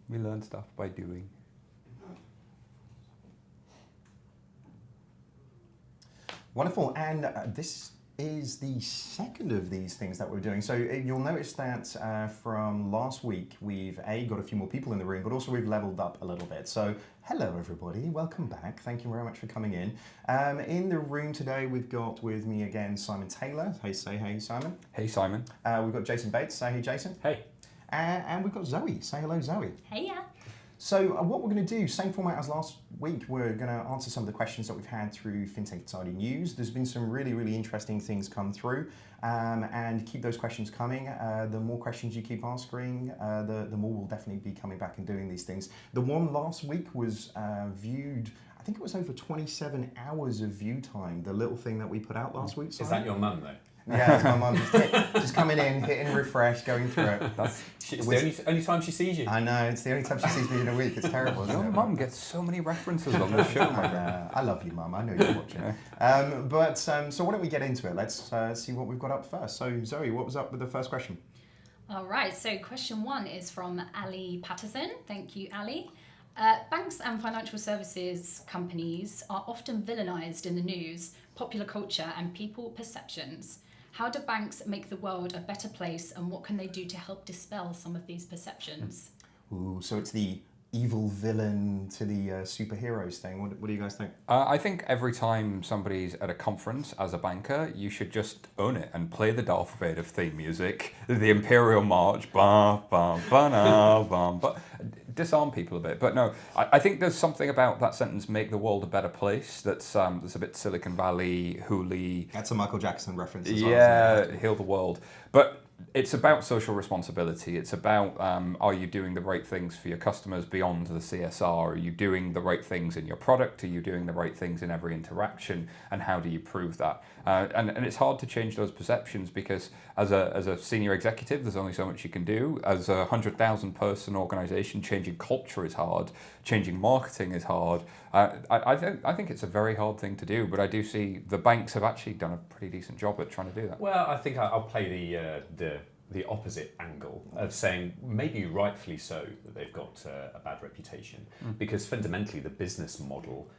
We learn stuff by doing. Wonderful, and this is the second of these things that we're doing. So you'll notice that from last week, we've got a few more people in the room, but also we've leveled up a little bit. So hello everybody, welcome back. Thank you very much for coming in. In the room today, we've got with me again Simon Taylor. Say hey, Simon. Hey, Simon. We've got Jason Bates. Say hey, Jason. Hey. And we've got Zoe. Say hello, Zoe. Hey, yeah. So what we're going to do, same format as last week, we're going to answer some of the questions that we've had through Fintech Insider News. There's been some really, really interesting things come through, and keep those questions coming. The more questions you keep asking, the more we'll definitely be coming back and doing these things. The one last week was viewed, I think it was over 27 hours of view time, the little thing that we put out last week. Is that your mum, though? Yeah, it's my mum just coming in, hitting refresh, going through it. It's the only time she sees you. I know, it's the only time she sees me in a week. It's terrible, isn't it? Your mum gets so many references on the show, man. I love you, Mum. I know you're watching. So why don't we get into it? Let's see what we've got up first. So, Zoe, what was up with the first question? All right, so question one is from Ali Patterson. Thank you, Ali. Banks and financial services companies are often villainized in the news, popular culture, and people perceptions. How do banks make the world a better place, and what can they do to help dispel some of these perceptions? Ooh, so it's the evil villain to the superheroes thing. What do you guys think? I think every time somebody's at a conference as a banker, you should just own it and play the Darth Vader theme music, the Imperial March, ba ba ba na ba, but disarm people a bit. But no, I think there's something about that sentence, "make the world a better place," that's a bit Silicon Valley, hooly. That's a Michael Jackson reference as well. Yeah, heal the world. But it's about social responsibility. It's about, are you doing the right things for your customers beyond the CSR? Are you doing the right things in your product? Are you doing the right things in every interaction? And how do you prove that? And it's hard to change those perceptions, because as a senior executive, there's only so much you can do. As a 100,000 person organization, changing culture is hard. Changing marketing is hard. I think it's a very hard thing to do, but I do see the banks have actually done a pretty decent job at trying to do that. Well, I think I'll play the opposite angle of saying maybe rightfully so that they've got a bad reputation, because fundamentally the business model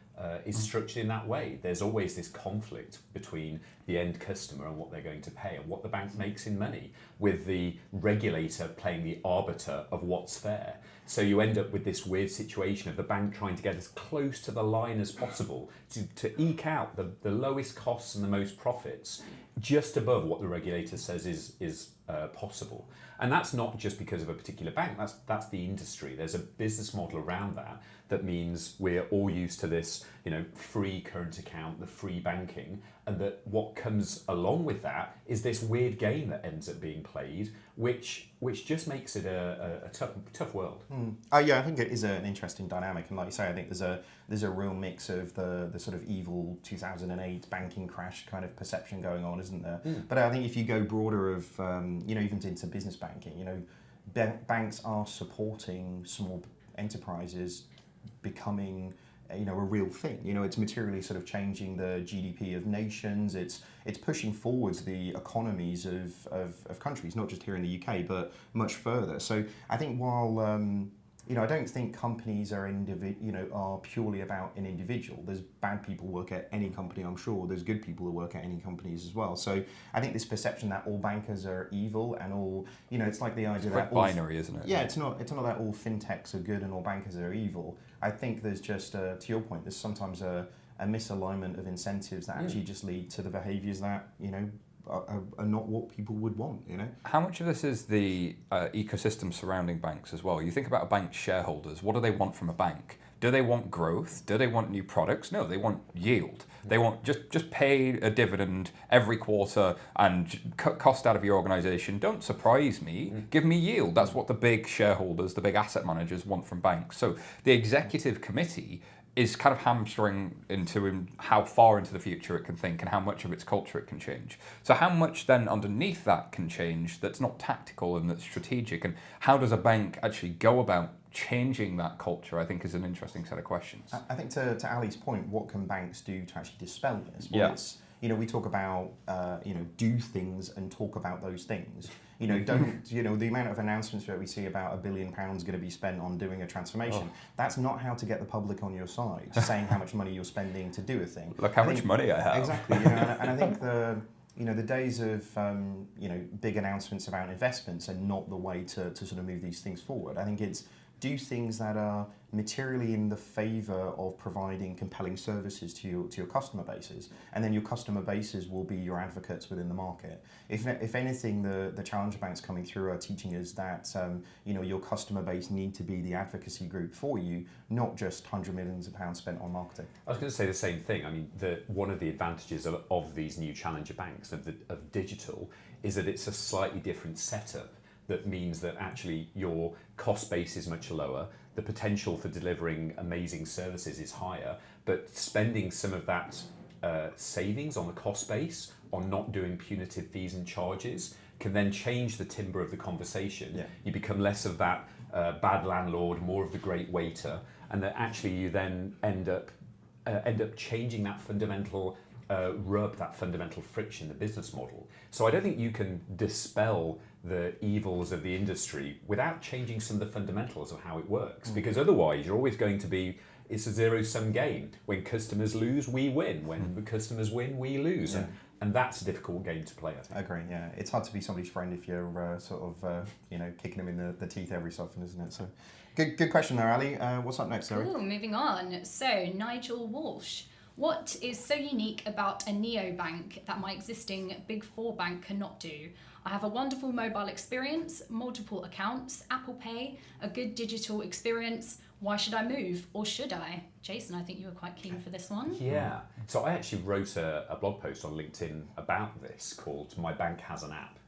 is structured in that way. There's always this conflict between the end customer and what they're going to pay and what the bank makes in money, with the regulator playing the arbiter of what's fair. So you end up with this weird situation of the bank trying to get as close to the line as possible to eke out the lowest costs and the most profits, just above what the regulator says is possible. And that's not just because of a particular bank, that's the industry. There's a business model around that means we're all used to this, free current account, the free banking, and that what comes along with that is this weird game that ends up being played, which just makes it a tough world. Oh yeah, I think it is an interesting dynamic, and like you say, I think there's a real mix of the sort of evil 2008 banking crash kind of perception going on, isn't there? But I think if you go broader of even into business banking, banks are supporting small enterprises becoming a real thing. It's materially sort of changing the GDP of nations. It's pushing forwards the economies of countries, not just here in the UK, but much further. So I think while I don't think companies are purely about an individual. There's bad people who work at any company, I'm sure. There's good people who work at any companies as well. So I think this perception that all bankers are evil and all, it's like the idea that quite binary, isn't it? Yeah, it's not that all fintechs are good and all bankers are evil. I think there's just, to your point, there's sometimes a misalignment of incentives that actually just lead to the behaviours that, are not what people would want, How much of this is the ecosystem surrounding banks as well? You think about a bank's shareholders. What do they want from a bank? Do they want growth? Do they want new products? No, they want yield. They want just pay a dividend every quarter and cut cost out of your organization. Don't surprise me. Give me yield. That's what the big shareholders, the big asset managers want from banks. So the executive committee is kind of hamstring into how far into the future it can think and how much of its culture it can change. So how much then underneath that can change that's not tactical and that's strategic, and how does a bank actually go about changing that culture, I think is an interesting set of questions. I think to Ali's point, what can banks do to actually dispel this? Well, it's, we talk about, do things and talk about those things. the amount of announcements that we see about £1 billion going to be spent on doing a transformation. That's not how to get the public on your side, saying how much money you're spending to do a thing. Look how much money I have. Exactly, and I think the days of big announcements about investments are not the way to sort of move these things forward. I think it's do things that are materially in the favour of providing compelling services to your customer bases, and then your customer bases will be your advocates within the market. If anything, the challenger banks coming through are teaching us that your customer base need to be the advocacy group for you, not just hundreds of millions of pounds spent on marketing. I was going to say the same thing. I mean, one of the advantages of these new challenger banks of digital is that it's a slightly different setup. That means that actually your cost base is much lower, the potential for delivering amazing services is higher, but spending some of that savings on the cost base on not doing punitive fees and charges can then change the timbre of the conversation. Yeah. You become less of that bad landlord, more of the great waiter, and that actually you then end up changing that fundamental rub, that fundamental friction, the business model. So I don't think you can dispel the evils of the industry without changing some of the fundamentals of how it works, because otherwise you're always going to be, it's a zero-sum game. When customers lose, we win. When the customers win, we lose. Yeah. And that's a difficult game to play, I think. I agree, yeah. It's hard to be somebody's friend if you're kicking them in the teeth every so often, isn't it? So, good question there, Ali. What's up next, Sarah? Cool, moving on. So, Nigel Walsh. What is so unique about a neobank that my existing Big Four bank cannot do? I have a wonderful mobile experience, multiple accounts, Apple Pay, a good digital experience. Why should I move, or should I? Jason, I think you were quite keen for this one. Yeah. So I actually wrote a blog post on LinkedIn about this called "My Bank Has an App,"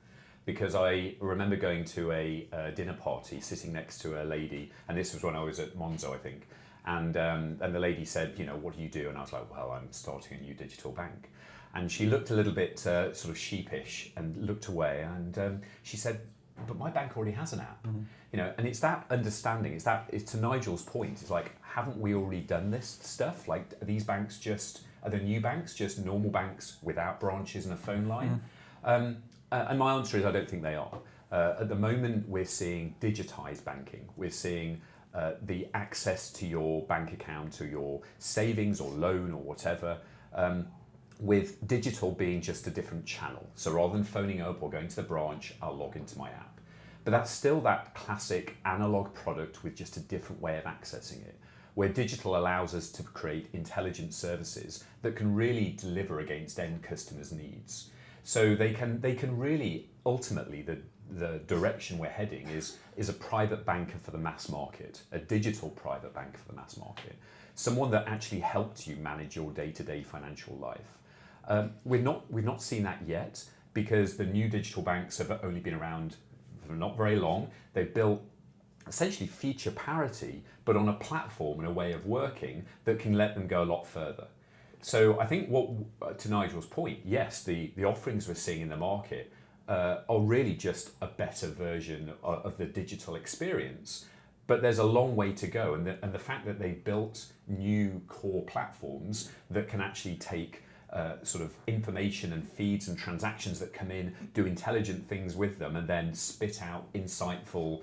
because I remember going to a dinner party, sitting next to a lady, and this was when I was at Monzo, I think. And the lady said, what do you do? And I was like, well, I'm starting a new digital bank. And she looked a little bit sort of sheepish and looked away. And she said, but my bank already has an app. Mm-hmm. And it's that understanding. It's to Nigel's point. It's like, haven't we already done this stuff? Like, are the new banks just normal banks without branches and a phone line? Mm-hmm. And my answer is, I don't think they are. At the moment, we're seeing digitized banking. We're seeing the access to your bank account, to your savings or loan or whatever, with digital being just a different channel. So rather than phoning up or going to the branch, I'll log into my app. But that's still that classic analog product with just a different way of accessing it, where digital allows us to create intelligent services that can really deliver against end customers' needs. So they can really, ultimately, the direction we're heading is a private banker for the mass market, a digital private banker for the mass market, someone that actually helps you manage your day-to-day financial life. We've not seen that yet, because the new digital banks have only been around for not very long. They've built essentially feature parity, but on a platform and a way of working that can let them go a lot further. So I think to Nigel's point, yes, the offerings we're seeing in the market are really just a better version of the digital experience, but there's a long way to go. And the fact that they built new core platforms that can actually take sort of information and feeds and transactions that come in, do intelligent things with them, and then spit out insightful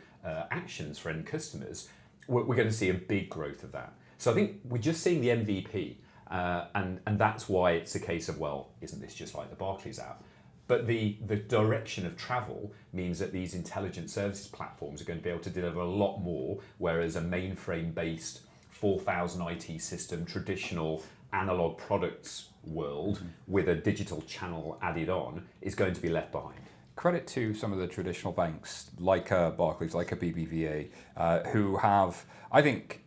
actions for end customers, we're going to see a big growth of that. So I think we're just seeing the MVP, and that's why it's a case of, well, isn't this just like the Barclays app? But the direction of travel means that these intelligent services platforms are going to be able to deliver a lot more, whereas a mainframe-based 4,000 IT system, traditional analog products world with a digital channel added on is going to be left behind. Credit to some of the traditional banks like Barclays, like a BBVA, who have, I think,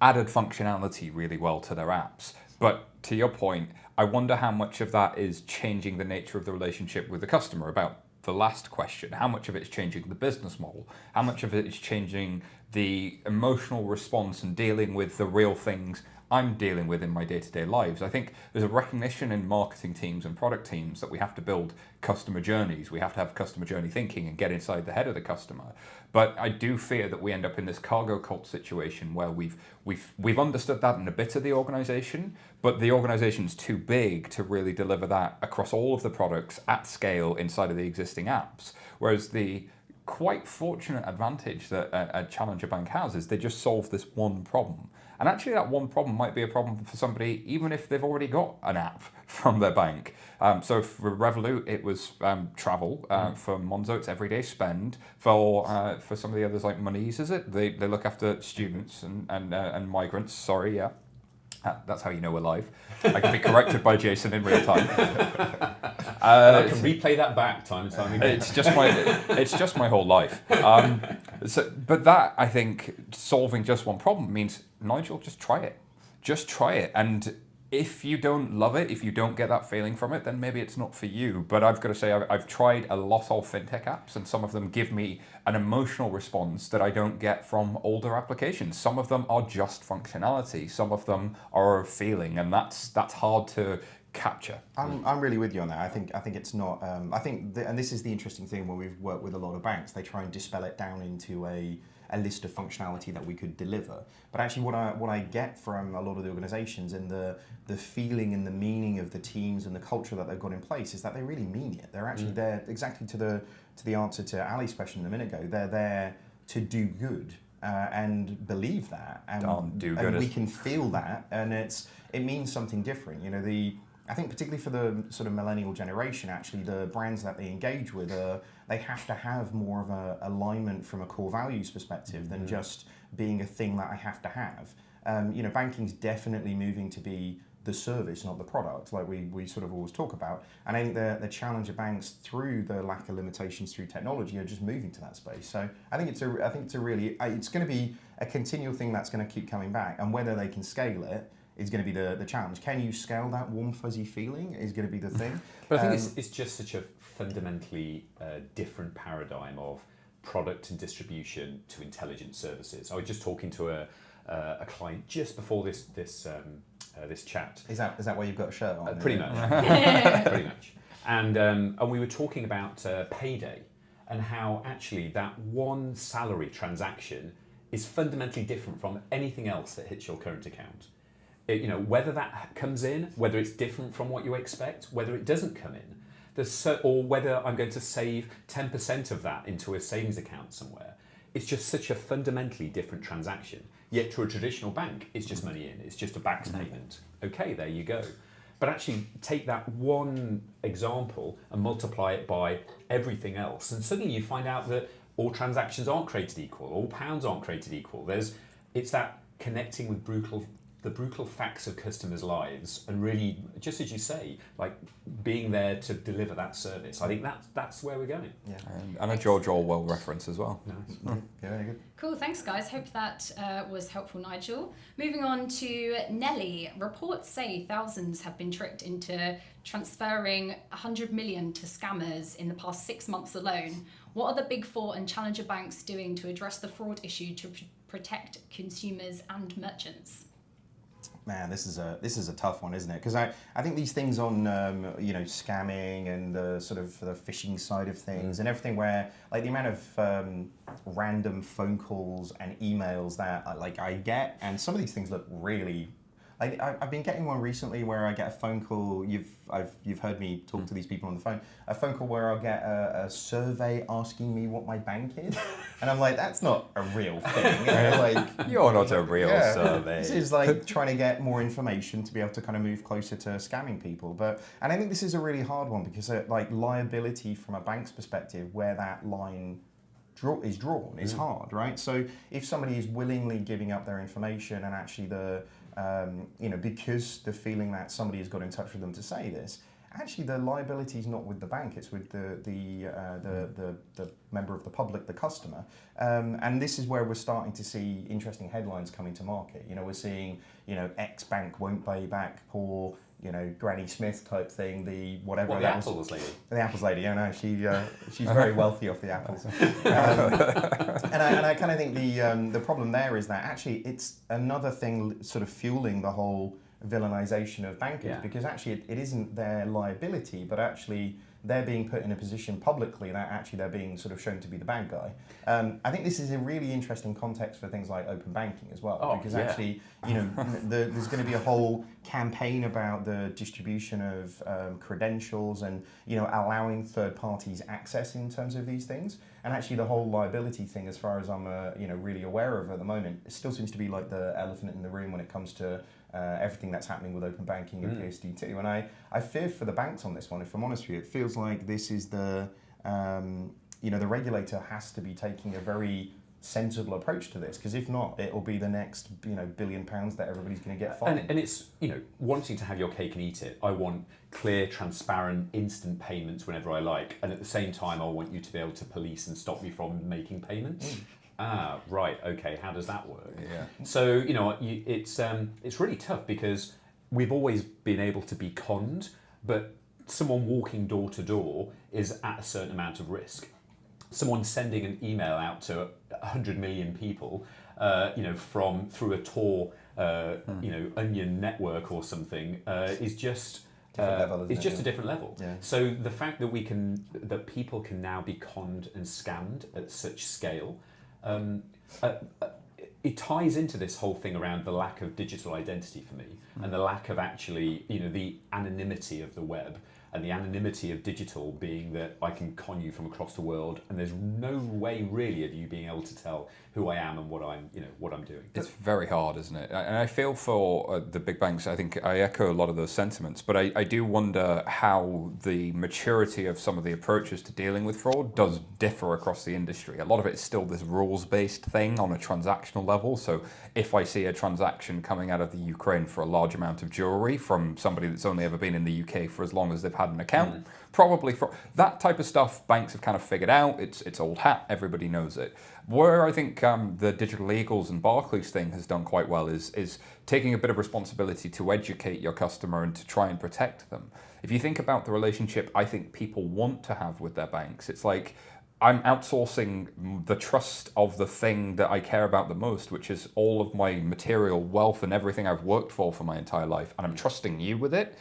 added functionality really well to their apps. But to your point, I wonder how much of that is changing the nature of the relationship with the customer. About the last question, how much of it is changing the business model? How much of it is changing the emotional response and dealing with the real things I'm dealing with in my day-to-day lives. I think there's a recognition in marketing teams and product teams that we have to build customer journeys. We have to have customer journey thinking and get inside the head of the customer. But I do fear that we end up in this cargo cult situation where we've understood that in a bit of the organization, but the organization's too big to really deliver that across all of the products at scale inside of the existing apps. Whereas the quite fortunate advantage that a challenger bank has is they just solve this one problem. And actually that one problem might be a problem for somebody even if they've already got an app from their bank. So for Revolut it was travel, for Monzo it's everyday spend, for some of the others like Monese, is it? They look after students and migrants, sorry, yeah. That's how you know we're live. I can be corrected by Jason in real time. And I can replay that back time and time again. It's just my whole life. But that, I think, solving just one problem means, Nigel, just try it. Just try it. And if you don't love it, if you don't get that feeling from it, then maybe it's not for you. But I've got to say, I've tried a lot of fintech apps, and some of them give me an emotional response that I don't get from older applications. Some of them are just functionality. Some of them are a feeling, and that's hard to capture. I'm really with you on that. I think it's not. And this is the interesting thing when we've worked with a lot of banks. They try and dispel it down into a list of functionality that we could deliver. But actually, what I get from a lot of the organisations and the feeling and the meaning of the teams and the culture that they've got in place is that they really mean it. They're actually there exactly to the answer to Ali's question a minute ago. They're there to do good. And believe that, and we can feel that, and it means something different. You know, I think particularly for the sort of millennial generation, actually, the brands that they engage with, they have to have more of a alignment from a core values perspective than just being a thing that I have to have. Banking's definitely moving to be the service, not the product, like we sort of always talk about. And I think the challenger banks, through the lack of limitations through technology, are just moving to that space. So I think it's going to be a continual thing that's going to keep coming back, and whether they can scale it is going to be the challenge. Can you scale that warm fuzzy feeling is going to be the thing. But I think it's just such a fundamentally different paradigm of product and distribution to intelligent services. I was just talking to a client just before this chat. Is that why you've got a shirt on? Pretty much. Pretty much. And we were talking about payday and how actually that one salary transaction is fundamentally different from anything else that hits your current account. Whether that comes in, whether it's different from what you expect, whether it doesn't come in, or whether I'm going to save 10% of that into a savings account somewhere. It's just such a fundamentally different transaction. Yet to a traditional bank, it's just money in, it's just a BACS payment. Okay, there you go. But actually take that one example and multiply it by everything else, and suddenly you find out that all transactions aren't created equal, all pounds aren't created equal. It's that connecting with the brutal facts of customers' lives, and really, just as you say, like being there to deliver that service. I think that's where we're going. Yeah, and a George Orwell reference as well. Nice. Yeah, very good. Cool, thanks guys. Hope that was helpful, Nigel. Moving on to Nelly. Reports say thousands have been tricked into transferring 100 million to scammers in the past 6 months alone. What are the Big Four and challenger banks doing to address the fraud issue to protect consumers and merchants? Man, this is a tough one, isn't it? Because I think these things on scamming and the sort of the phishing side of things and everything, where like the amount of random phone calls and emails that I get, and some of these things look really. I've been getting one recently where I get a phone call. You've heard me talk to these people on the phone. A phone call where I'll get a survey asking me what my bank is, and I'm like, that's not a real thing. You're not a real survey. This is like trying to get more information to be able to kind of move closer to scamming people. And I think this is a really hard one because liability from a bank's perspective, where that line is drawn, is hard, right? So if somebody is willingly giving up their information and actually because the feeling that somebody has got in touch with them to say this, actually the liability is not with the bank; it's with the member of the public, the customer. And this is where we're starting to see interesting headlines coming to market. You know, we're seeing, you know, X bank won't pay back poor, you know, Granny Smith type thing, the whatever. What, the apples lady? The apples lady, yeah, no, she's very wealthy off the apples. And I kind of think the problem there is that actually it's another thing sort of fueling the whole villainization of bankers, because actually it isn't their liability, but actually they're being put in a position publicly that actually they're being sort of shown to be the bad guy. I think this is a really interesting context for things like open banking as well, because actually, you know, there's going to be a whole campaign about the distribution of credentials and, you know, allowing third parties access in terms of these things. And actually the whole liability thing, as far as I'm you know, really aware of at the moment, it still seems to be like the elephant in the room when it comes to everything that's happening with open banking and PSD2. And I fear for the banks on this one, if I'm honest with you. It feels like this is the, you know, the regulator has to be taking a very sensible approach to this, because if not, it'll be the next, you know, £1 billion that everybody's going to get fined. And it's, you know, wanting to have your cake and eat it. I want clear, transparent, instant payments whenever I like, and at the same time, I want you to be able to police and stop me from making payments. Ah, right, okay, how does that work? Yeah. So, you know, it's really tough, because we've always been able to be conned, but someone walking door to door is at a certain amount of risk. Someone sending an email out to 100 million people, you know, through a Tor, you know, onion network or something, is just it's just a different level. Yeah. So the fact that people can now be conned and scammed at such scale, it ties into this whole thing around the lack of digital identity for me, and the lack of actually, you know, the anonymity of the web, and the anonymity of digital being that I can con you from across the world, and there's no way really of you being able to tell who I am and what I'm doing. It's very hard, isn't it? And I feel for the big banks. I think I echo a lot of those sentiments, but I do wonder how the maturity of some of the approaches to dealing with fraud does differ across the industry. A lot of it is still this rules-based thing on a transactional level. So if I see a transaction coming out of the Ukraine for a large amount of jewelry from somebody that's only ever been in the UK for as long as they've had an account, probably for that type of stuff, banks have kind of figured out. It's old hat. Everybody knows it. Where I think the Digital Eagles and Barclays thing has done quite well is taking a bit of responsibility to educate your customer and to try and protect them. If you think about the relationship I think people want to have with their banks, it's like I'm outsourcing the trust of the thing that I care about the most, which is all of my material wealth and everything I've worked for my entire life, and I'm trusting you with it.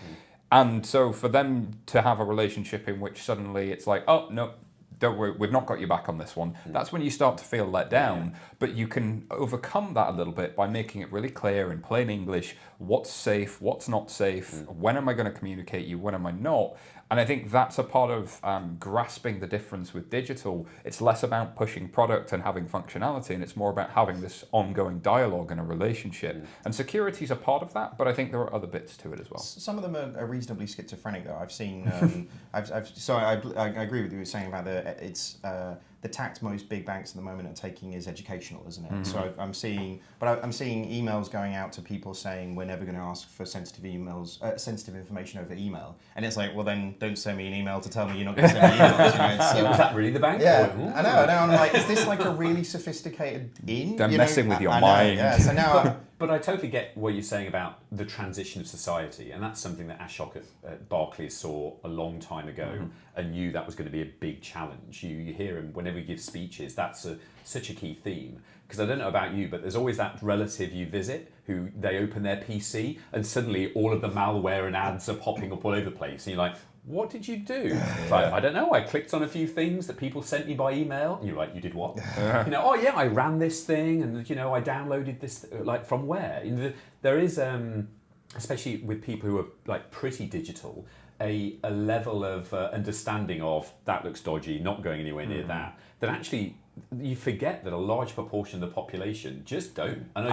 And so for them to have a relationship in which suddenly it's like, oh, no, don't worry, we've not got you back on this one. That's when you start to feel let down. But you can overcome that a little bit by making it really clear in plain English what's safe, what's not safe, when am I going to communicate you, when am I not? And I think that's a part of grasping the difference with digital. It's less about pushing product and having functionality, and it's more about having this ongoing dialogue and a relationship. And security is a part of that, but I think there are other bits to it as well. Some of them are reasonably schizophrenic, though. I've seen. So I agree with you saying about the tact most big banks at the moment are taking is educational, isn't it? So I'm seeing emails going out to people saying we're never going to ask for sensitive information over email, and it's like, well then don't send me an email to tell me you're not going to send me emails. You know, Was that really the bank? Yeah, I know. I'm like, is this like a really sophisticated in? They're messing with your I mind. Know, yeah. So now. But I totally get what you're saying about the transition of society, and that's something that Ashok at Barclays saw a long time ago and knew that was going to be a big challenge. You hear him whenever he gives speeches, that's such a key theme. Because I don't know about you, but there's always that relative you visit who they open their PC and suddenly all of the malware and ads are popping up all over the place. And you're like, what did you do? Like, I don't know, I clicked on a few things that people sent me by email. And you're like, you did what? You know, oh yeah, I ran this thing and, you know, I downloaded this, like from where? You know, there is, especially with people who are like pretty digital, a level of understanding of that looks dodgy, not going anywhere near that actually you forget that a large proportion of the population just don't, and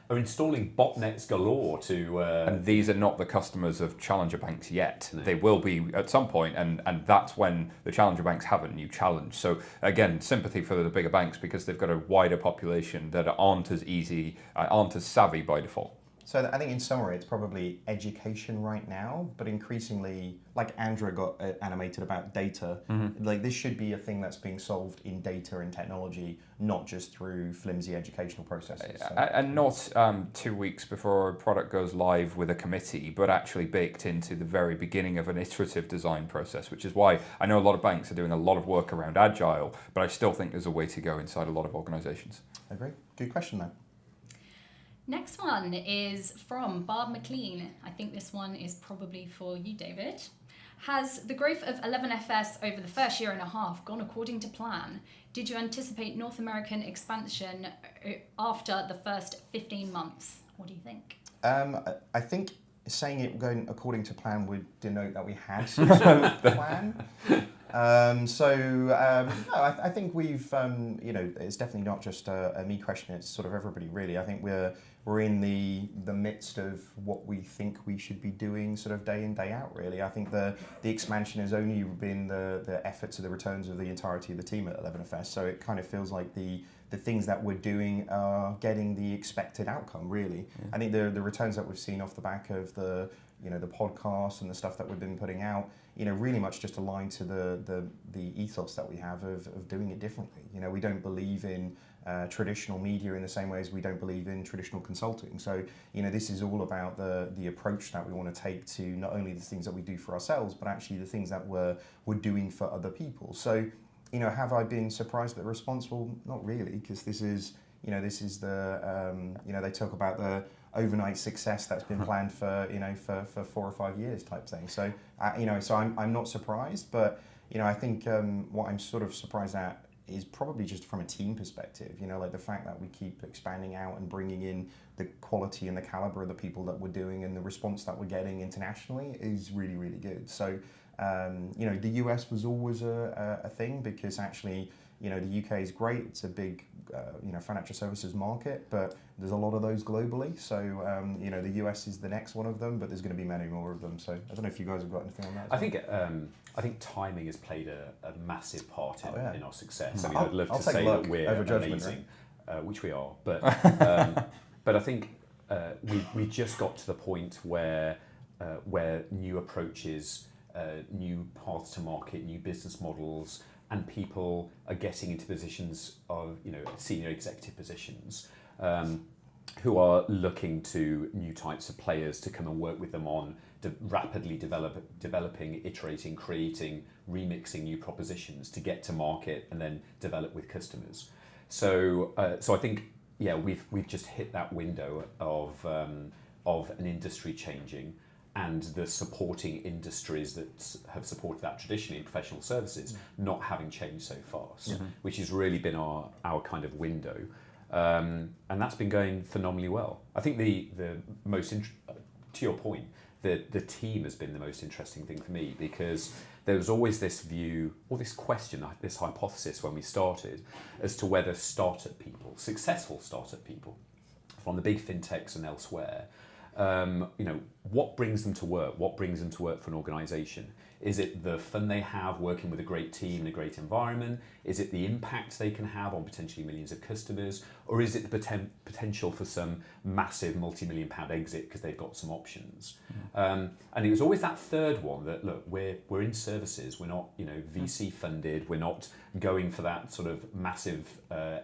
are installing botnets galore to... And these are not the customers of challenger banks yet. No. They will be at some point, and that's when the challenger banks have a new challenge. So again, sympathy for the bigger banks because they've got a wider population that aren't as savvy by default. So I think in summary, it's probably education right now, but increasingly, like Andrea got animated about data, like this should be a thing that's being solved in data and technology, not just through flimsy educational processes. So. And not 2 weeks before a product goes live with a committee, but actually baked into the very beginning of an iterative design process, which is why I know a lot of banks are doing a lot of work around agile, but I still think there's a way to go inside a lot of organizations. I agree. Good question, though. Next one is from Barb McLean. I think this one is probably for you, David. Has the growth of 11FS over the first year and a half gone according to plan? Did you anticipate North American expansion after the first 15 months? What do you think? I think saying it going according to plan would denote that we had some sort of plan. No, I think we've, it's definitely not just a me question, it's sort of everybody really. I think we're in the midst of what we think we should be doing sort of day in, day out really. I think the expansion has only been the efforts of the returns of the entirety of the team at 11FS, so it kind of feels like the things that we're doing are getting the expected outcome really. Yeah. I think the returns that we've seen off the back of the podcast and the stuff that we've been putting out, really much just aligned to the ethos that we have of doing it differently. We don't believe in traditional media in the same way as we don't believe in traditional consulting. So, this is all about the approach that we want to take to not only the things that we do for ourselves, but actually the things that we're doing for other people. So, have I been surprised at the response? Well, not really, because this is the, they talk about the overnight success that's been planned for 4 or 5 years type thing. So, so I'm not surprised, but, I think what I'm sort of surprised at is probably just from a team perspective, like the fact that we keep expanding out and bringing in the quality and the caliber of the people that we're doing and the response that we're getting internationally is really, really good. So, the US was always a thing because actually, the UK is great. It's a big, financial services market, but there's a lot of those globally. So, the US is the next one of them, but there's going to be many more of them. So I don't know if you guys have got anything on that. I think timing has played a massive part in our success. I mean, I'd love to say that we're amazing, right? Which we are, but but I think we just got to the point where new approaches, new paths to market, new business models, and people are getting into positions of senior executive positions who are looking to new types of players to come and work with them on rapidly developing, iterating, creating, remixing new propositions to get to market and then develop with customers. So I think we've just hit that window of an industry changing, and the supporting industries that have supported that traditionally in professional services not having changed so fast, which has really been our kind of window. And that's been going phenomenally well. I think the most, to your point, the team has been the most interesting thing for me, because there was always this view, or this question, this hypothesis when we started, as to whether startup people, successful startup people, from the big fintechs and elsewhere, what brings them to work? What brings them to work for an organisation? Is it the fun they have working with a great team in a great environment? Is it the impact they can have on potentially millions of customers? Or is it the potential for some massive multi-million pound exit because they've got some options? And it was always that third one that, look, we're in services, we're not VC funded, we're not going for that sort of massive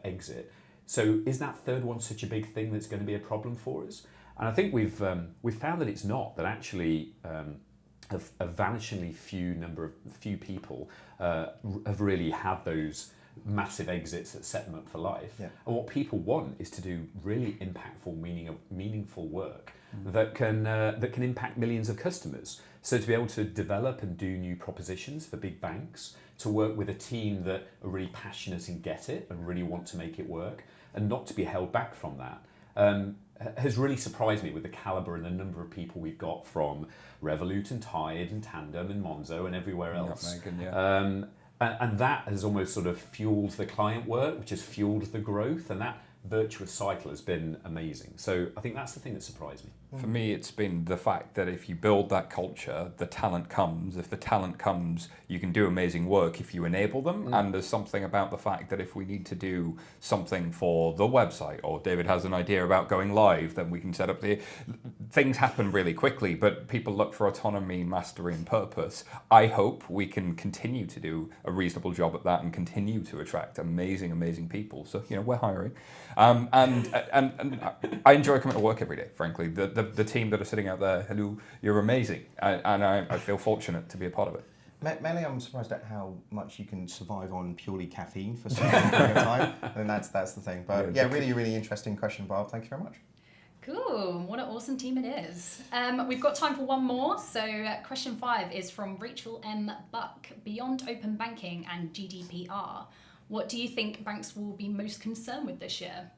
exit. So is that third one such a big thing that's going to be a problem for us? And I think we've found that it's not, that actually a vanishingly few people have really had those massive exits that set them up for life. Yeah. And what people want is to do really impactful, meaningful work that can impact millions of customers. So to be able to develop and do new propositions for big banks, to work with a team that are really passionate and get it and really want to make it work, and not to be held back from that, has really surprised me with the caliber and the number of people we've got from Revolut and Tide and Tandem and Monzo and everywhere else. And that has almost sort of fueled the client work, which has fueled the growth, and that virtuous cycle has been amazing. So I think that's the thing that surprised me. For me, it's been the fact that if you build that culture, the talent comes. If the talent comes, you can do amazing work if you enable them. And there's something about the fact that if we need to do something for the website, or David has an idea about going live, then we can set up the... Things happen really quickly, but people look for autonomy, mastery, and purpose. I hope we can continue to do a reasonable job at that and continue to attract amazing, amazing people. So, we're hiring. And I enjoy coming to work every day, frankly. The team that are sitting out there, hello, you're amazing. And I feel fortunate to be a part of it. Mainly, I'm surprised at how much you can survive on purely caffeine for such a long period of time. And that's the thing. But yeah, really, really interesting question, Barb. Thank you very much. Cool. What an awesome team it is. We've got time for one more. So question 5 is from Rachel M. Buck. Beyond open banking and GDPR, what do you think banks will be most concerned with this year?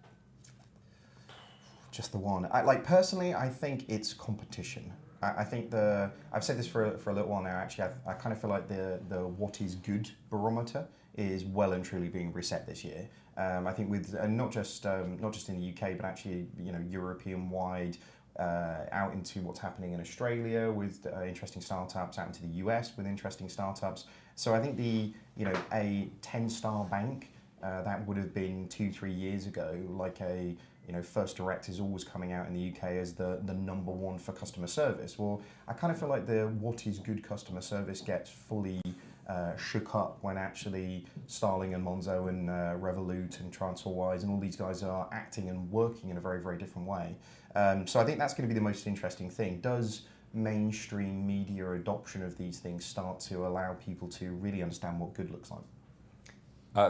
Just the one. Personally, I think it's competition. I think I've said this for a little while now. Actually, I kind of feel like the what is good barometer is well and truly being reset this year. I think with not just in the UK, but actually European wide, out into what's happening in Australia with interesting startups, out into the US with interesting startups. So I think a 10-star bank that would have been 2-3 years ago, like a First Direct is always coming out in the UK as the number one for customer service. Well, I kind of feel like the what is good customer service gets fully shook up when actually Starling and Monzo and Revolut and TransferWise and all these guys are acting and working in a very, very different way. So I think that's going to be the most interesting thing. Does mainstream media adoption of these things start to allow people to really understand what good looks like?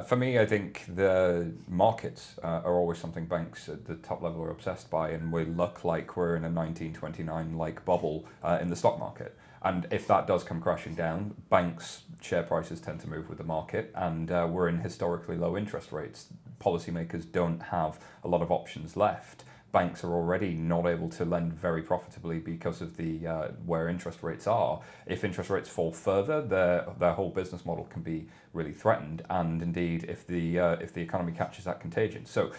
For me, I think the markets are always something banks at the top level are obsessed by, and we look like we're in a 1929-like bubble in the stock market. And if that does come crashing down, banks' share prices tend to move with the market, and we're in historically low interest rates. Policymakers don't have a lot of options left. Banks are already not able to lend very profitably because of the where interest rates are. If interest rates fall further, their whole business model can be really threatened. And indeed, if the economy catches that contagion. So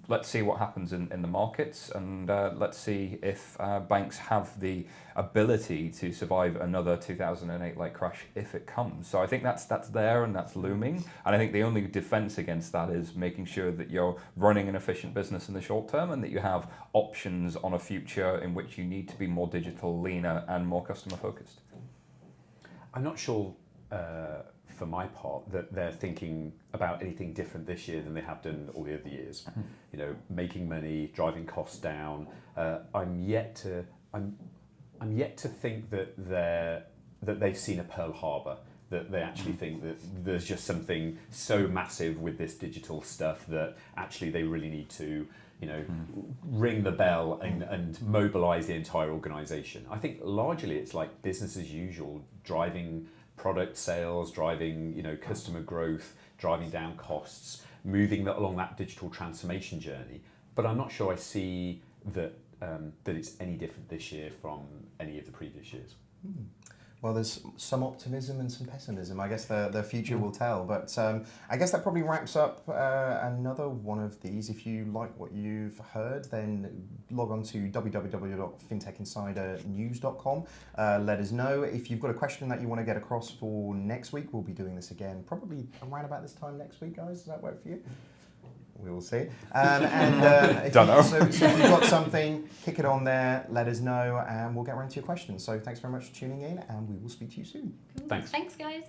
let's see what happens in the markets, and let's see if banks have the ability to survive another 2008-like crash if it comes. So I think that's there and that's looming. And I think the only defense against that is making sure that you're running an efficient business in the short term and that you have options on a future in which you need to be more digital, leaner, and more customer focused. I'm not sure, for my part, that they're thinking about anything different this year than they have done all the other years. Making money, driving costs down. I'm yet to think that they've seen a Pearl Harbor. That they actually think that there's just something so massive with this digital stuff that actually they really need to ring the bell and mobilize the entire organization. I think largely it's like business as usual, driving product sales, driving customer growth, driving down costs, moving along that digital transformation journey. But I'm not sure I see that it's any different this year from any of the previous years. Well, there's some optimism and some pessimism. I guess the future will tell. But I guess that probably wraps up another one of these. If you like what you've heard, then log on to www.fintechinsidernews.com. Let us know. If you've got a question that you want to get across for next week, we'll be doing this again probably around about this time next week, guys. Does that work for you? We will see. If you've got something, kick it on there, let us know, and we'll get around to your questions. So thanks very much for tuning in, and we will speak to you soon. Cool. Thanks. Thanks, guys.